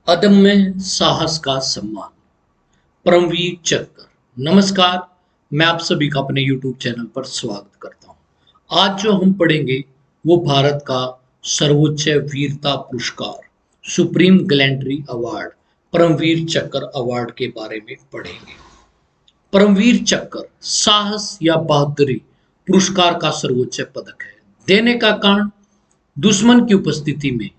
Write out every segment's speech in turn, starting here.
अदम्य साहस का सम्मान। परमवीर चक्र। नमस्कार। मैं आप सभी का अपने YouTube चैनल पर स्वागत करता हूं। आज जो हम पढ़ेंगे वो भारत का सर्वोच्च वीरता पुरस्कार सुप्रीम गैलेंट्री अवार्ड परमवीर चक्र अवार्ड के बारे में पढ़ेंगे। परमवीर चक्र साहस या बहादुरी पुरस्कार का सर्वोच्च पदक है। देने का कारण दुश्मन की उपस्थिति में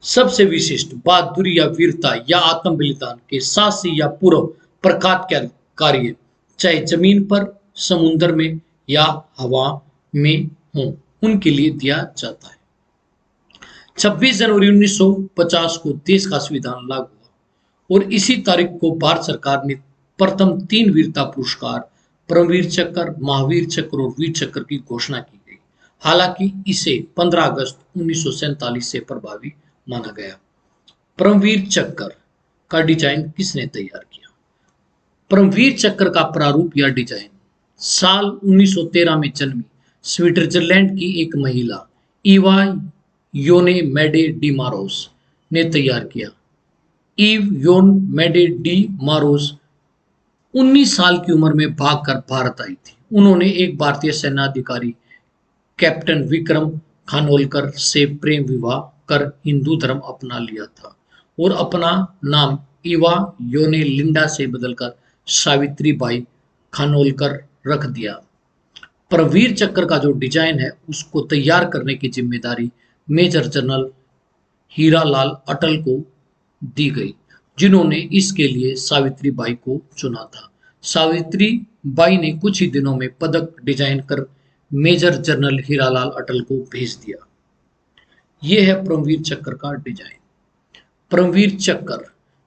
सबसे विशिष्ट बहादुरी या वीरता या आत्म बलिदान के साहसी या पूर्व प्रकाट कार्य चाहे जमीन पर, समुद्र में या हवा में हो, उनके लिए दिया जाता है। 26 जनवरी 1950 को देश का संविधान लागू हुआ और इसी तारीख को भारत सरकार ने प्रथम 3 वीरता पुरस्कार परमवीर चक्र, महावीर चक्र और वीर चक्र की घोषणा की गई। हालांकि इसे 15 अगस्त 1947 से प्रभावी माना गया। परमवीर चक्र का डिजाइन किसने तैयार किया? परमवीर चक्र का प्रारूप या डिजाइन साल 1913 में जन्मी स्विट्जरलैंड की एक महिला ईवा योने मेडे डी मारोस ने तैयार किया। ईव योन मेडे डी मारोस 19 साल की उम्र में भागकर भारत आई थी। उन्होंने एक भारतीय सेनाधिकारी कैप्टन विक्रम खानोलकर से प्रेम विवाह कर हिंदू धर्म अपना लिया था और अपना नाम इवा योने लिंडा से बदलकर सावित्री बाई खानोलकर रख दिया। परमवीर चक्र का जो डिजाइन है उसको तैयार करने की जिम्मेदारी मेजर जनरल हीरालाल अटल को दी गई, जिन्होंने इसके लिए सावित्री बाई को चुना था। सावित्री बाई ने कुछ ही दिनों में पदक डिजाइन कर मेजर जनरल हीरालाल अटल को भेज दिया। यह है परमवीर चक्र का डिजाइन। परमवीर चक्र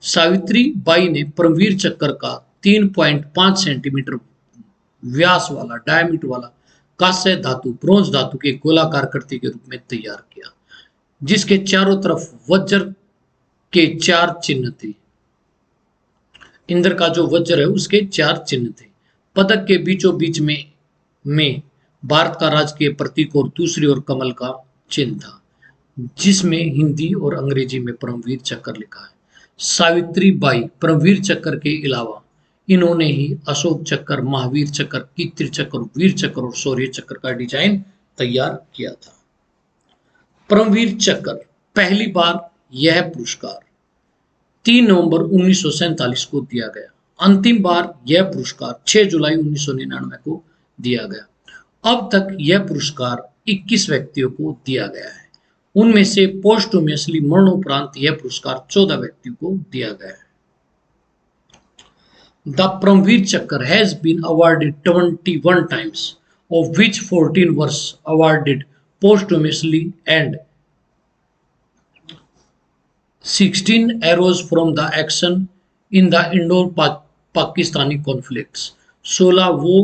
सावित्री बाई ने परमवीर चक्र का 3.5 सेंटीमीटर व्यास वाला डायमीटर वाला कांस्य धातु ब्रोंज धातु के गोलाकार कृति के रूप में तैयार किया, जिसके चारों तरफ वज्र के 4 चिन्ह थे। इंद्र का जो वज्र है उसके 4 चिन्ह थे। पदक के बीचों बीच में भारत का राजकीय प्रतीक और दूसरी ओर कमल का चिन्ह था, जिसमें हिंदी और अंग्रेजी में परमवीर चक्र लिखा है। सावित्री बाई परमवीर चक्र के अलावा इन्होंने ही अशोक चक्र, महावीर चक्र, कीर्ति चक्र, वीर चक्र और शौर्य चक्र का डिजाइन तैयार किया था। परमवीर चक्र पहली बार यह पुरस्कार 3 नवंबर 1947 को दिया गया। अंतिम बार यह पुरस्कार 6 जुलाई 1999 को दिया गया। अब तक यह पुरस्कार 21 व्यक्तियों को दिया गया है। उनमें से पोस्टुमसली मरणोपरांत यह पुरस्कार 14 व्यक्तियों को दिया गया है। The Param Vir Chakra has been awarded 21 times, of which 14 was awarded posthumously and 16 arose from the action in the Indo-Pakistani conflicts। 16 वो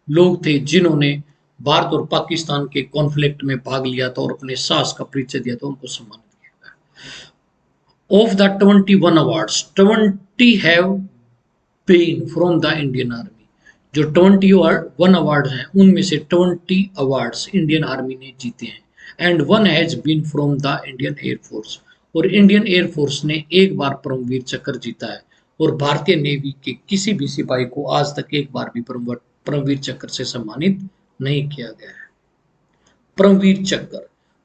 लोग थे जिन्होंने भारत और पाकिस्तान के कॉन्फ्लिक्ट में भाग लिया था और अपने साहस का परिचय दिया था, उनको सम्मानित किया गया। Of the 21 awards 20 have been from the Indian army. जो 21 अवार्ड हैं उनमें से 20 अवार्ड्स इंडियन आर्मी ने जीते हैं। And 1 has been from the Indian air force. और इंडियन एयरफोर्स ने एक बार परमवीर चक्र जीता है और भारतीय नेवी के किसी भी सिपाही को आज तक एक बार भी परमवीर चक्र से सम्मानित नहीं किया गया है।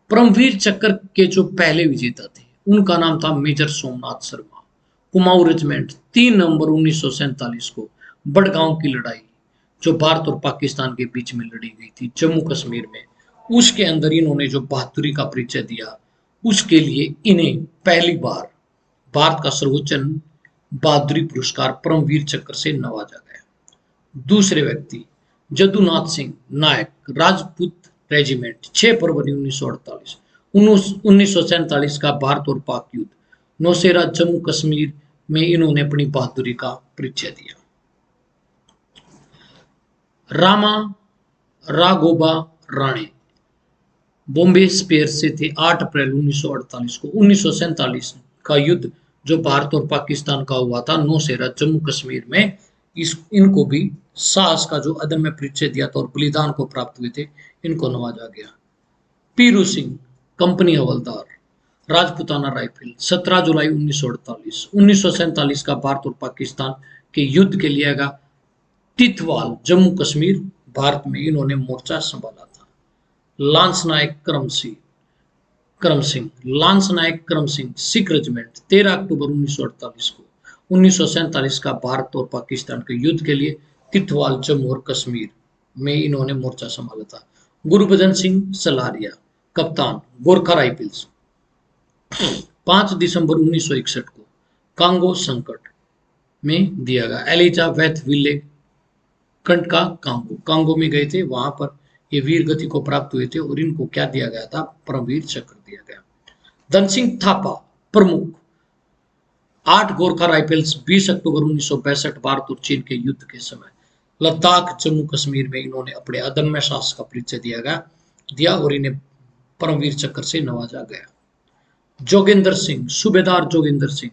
परमवीर चक्र के जो पहले विजेता थे उनका नाम था मेजर सोमनाथ शर्मा। कुमाऊं रेजिमेंट 3 नवंबर 1947 को बड़गांव की लड़ाई जो भारत और पाकिस्तान के बीच में लड़ी गई थी जम्मू कश्मीर में, उसके अंदर इन्होंने जो बहादुरी का परिचय दिया उसके लिए इन्हें पहली बार भारत का सर्वोच्च बहादुरी पुरस्कार परमवीर चक्र से नवाजा गया। दूसरे व्यक्ति जदुनाथ सिंह नायक, राजपूत रेजिमेंट 6 फरवरी 1948। 1947 का भारत और पाक युद्ध, नौशेरा जम्मू कश्मीर में इन्होंने अपनी बहादुरी का परिचय दिया। रामा राघोबा राणे बॉम्बे स्पेयर से थे 8 अप्रैल 1948 को। 1947 का युद्ध जो भारत और पाकिस्तान का हुआ था नौशेरा जम्मू कश्मीर में, इनको भी साहस का जो अदम्य परिचय दिया था और बलिदान को प्राप्त हुए थे, इनको नवाजा गया। पीरू सिंह कंपनी हवलदार, राजपूताना राइफल 17 जुलाई 1948। 1947 का भारत और पाकिस्तान के युद्ध के लिए गया तितवाल जम्मू कश्मीर भारत में इन्होंने मोर्चा संभाला था। लांस नायक करम सिंह लांस नायक करम सिंह सिख रेजिमेंट 13 अक्टूबर 1948 को 1947 का भारत और पाकिस्तान के युद्ध के लिए तितवाल जम्मू और कश्मीर में इन्होंने मोर्चा संभाला था। गुरबचन सिंह सलारिया कप्तान गोरखा राइफल्स 5 दिसंबर 1961 को कांगो संकट में दिया गया। एलिजा वेथ विले कंटका कांगो में गए थे, वहां पर ये वीर गति को प्राप्त हुए थे और इनको क्या दिया गया था? परमवीर चक्र दिया गया। धन सिंह थापा प्रमुख 8 गोरखा राइफल्स 20 अक्टूबर 1962 भारत और चीन के युद्ध के समय लद्दाख जम्मू कश्मीर में इन्होंने अपने अदम्य साहस का परिचय दिया और इन्हें परमवीर चक्र से नवाजा गया। जोगेंद्र सिंह सूबेदार जोगेंद्र सिंह,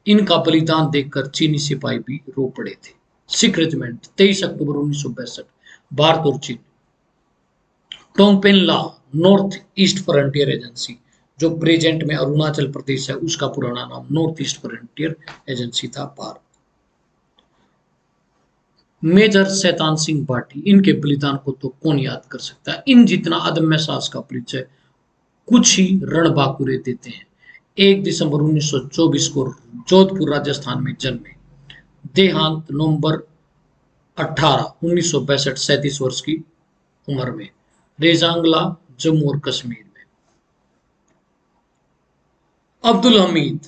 इनका बलिदान देखकर चीनी सिपाही भी रो पड़े थे। सिख रेजिमेंट 23 अक्टूबर 1962 भारत और चीन। टोंगपेन ला नॉर्थ ईस्ट फ्रंटियर एजेंसी, जो प्रेजेंट में अरुणाचल प्रदेश है, उसका पुराना नाम नॉर्थ ईस्ट फ्रंटियर एजेंसी था भारत। मेजर शैतान सिंह भाटी, इनके बलिदान को तो कौन याद कर सकता है। इन जितना अदम्य साहस का परिचय कुछ ही रणबांकुरे देते हैं। 1 दिसंबर 1924 को जोधपुर राजस्थान में जन्मे, देहांत नवंबर 18 1962 37 वर्ष की उम्र में, रेजांगला जम्मू और कश्मीर में। Abdul Hamid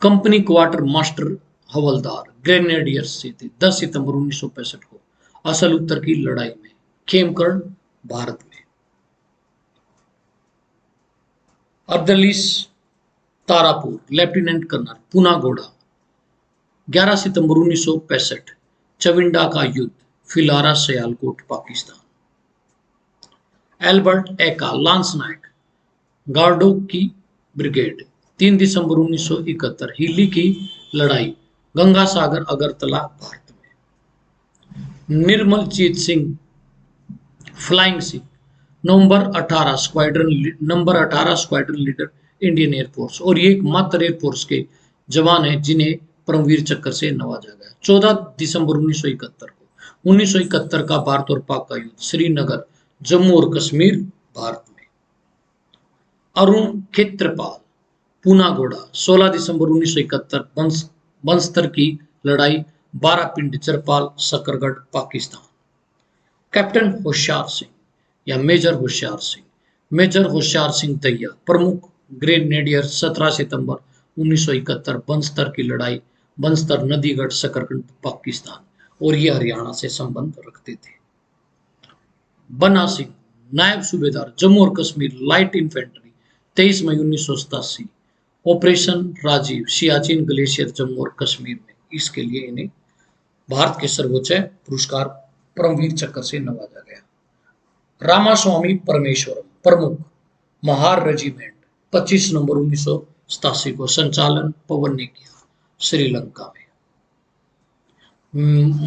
company quartermaster havildar grenadiers से थे। 10 सितंबर 1965 को असल उत्तर की लड़ाई में खेमकर्ण भारत में। अब्दुलिस तारापुर लेफ्टिनेंट कर्नल पुनागोड़ा 11 सितंबर 1965 चविंडा का युद्ध फिलारा सियालकोट पाकिस्तान। एल्बर्ट एका लांस नायक गार्डो की ब्रिगेड 3 दिसंबर 1971 हिली की लड़ाई गंगा सागर अगरतला भारत में। Nirmaljit Singh flying Singh number 18 squadron leader Indian air force, और ये एकमात्र एयरफोर्स के जवान हैं जिन्हें परमवीर चक्र से नवाजा गया। 14 दिसंबर 1971 को 1971 का भारत और पाक का युद्ध श्रीनगर जम्मू और कश्मीर भारत में। अरुण खेत्रपाल पूनागोड़ा 16 दिसंबर 1971 बंस्तर की लड़ाई 12 पिंड चरपाल सकरगढ़ पाकिस्तान। कैप्टन होशियार सिंह या मेजर होशियार सिंह दैया प्रमुख ग्रेनेडियर 17 सितंबर 1971 बंस्तर की लड़ाई बंस्तर नदीगढ़ सकरगढ़ पाकिस्तान, और ये हरियाणा से संबंध रखते थे। बन्ना सिंह नायब सूबेदार जम्मू और कश्मीर लाइट इन्फेंट्री 23 मई 1987 ऑपरेशन राजीव सियाचिन ग्लेशियर जम्मू और कश्मीर में, इसके लिए इन्हें भारत के सर्वोच्च पुरस्कार परमवीर चक्र से नवाजा गया। रामास्वामी परमेश्वरम प्रमुख महार रेजिमेंट 25 नवंबर 1987 को संचालन पवन ने किया श्रीलंका में।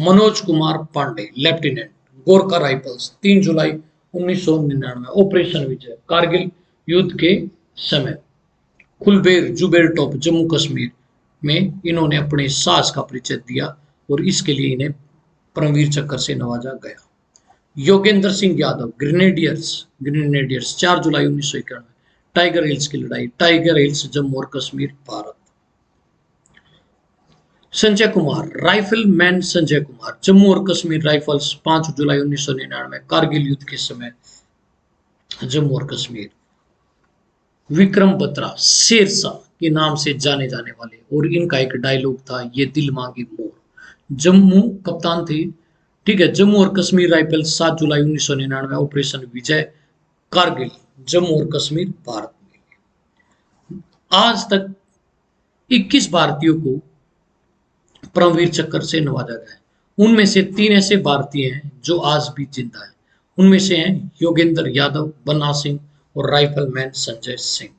मनोज कुमार पांडे लेफ्टिनेंट गोरखा राइफल्स 3 जुलाई 1999 ऑपरेशन विजय कारगिल युद्ध के समय। कुलबेर जुबेर टॉप जम्मू कश्मीर में इन्होंने अपने साहस का परिचय दिया और इसके लिए इन्हें परमवीर चक्र से नवाजा गया। योगेंद्र सिंह यादव ग्रेनेडियर्स 4 जुलाई 1991 टाइगर हिल्स की लड़ाई टाइगर हिल्स जम्मू और कश्मीर भारत। संजय कुमार राइफलमैन संजय कुमार जम्मू और कश्मीर राइफल्स 5 जुलाई 1999 कारगिल युद्ध के समय जम्मू और कश्मीर। विक्रम बत्रा शेरशाह के नाम से जाने जाने वाले, और इनका एक डायलॉग था ये दिल मांगी मोर। जम्मू कप्तान थे, ठीक है। जम्मू और कश्मीर राइफल 7 जुलाई 1999 ऑपरेशन विजय कारगिल जम्मू और कश्मीर भारत में। आज तक 21 भारतीयों को परमवीर चक्र से नवाजा गया है। उनमें से 3 ऐसे भारतीय हैं जो आज भी जिंदा हैं। उनमें से हैं योगेंद्र यादव, बन्ना सिंह और राइफलमैन संजय सिंह।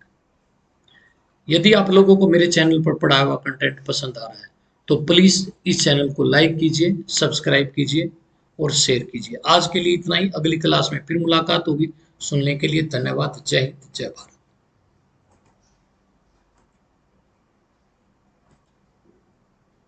यदि आप लोगों को मेरे चैनल पर पढ़ाया हुआ कंटेंट पसंद आ रहा है तो प्लीज इस चैनल को लाइक कीजिए, सब्सक्राइब कीजिए और शेयर कीजिए। आज के लिए इतना ही, अगली क्लास में फिर मुलाकात होगी। सुनने के लिए धन्यवाद। जय हिंद, जय भारत।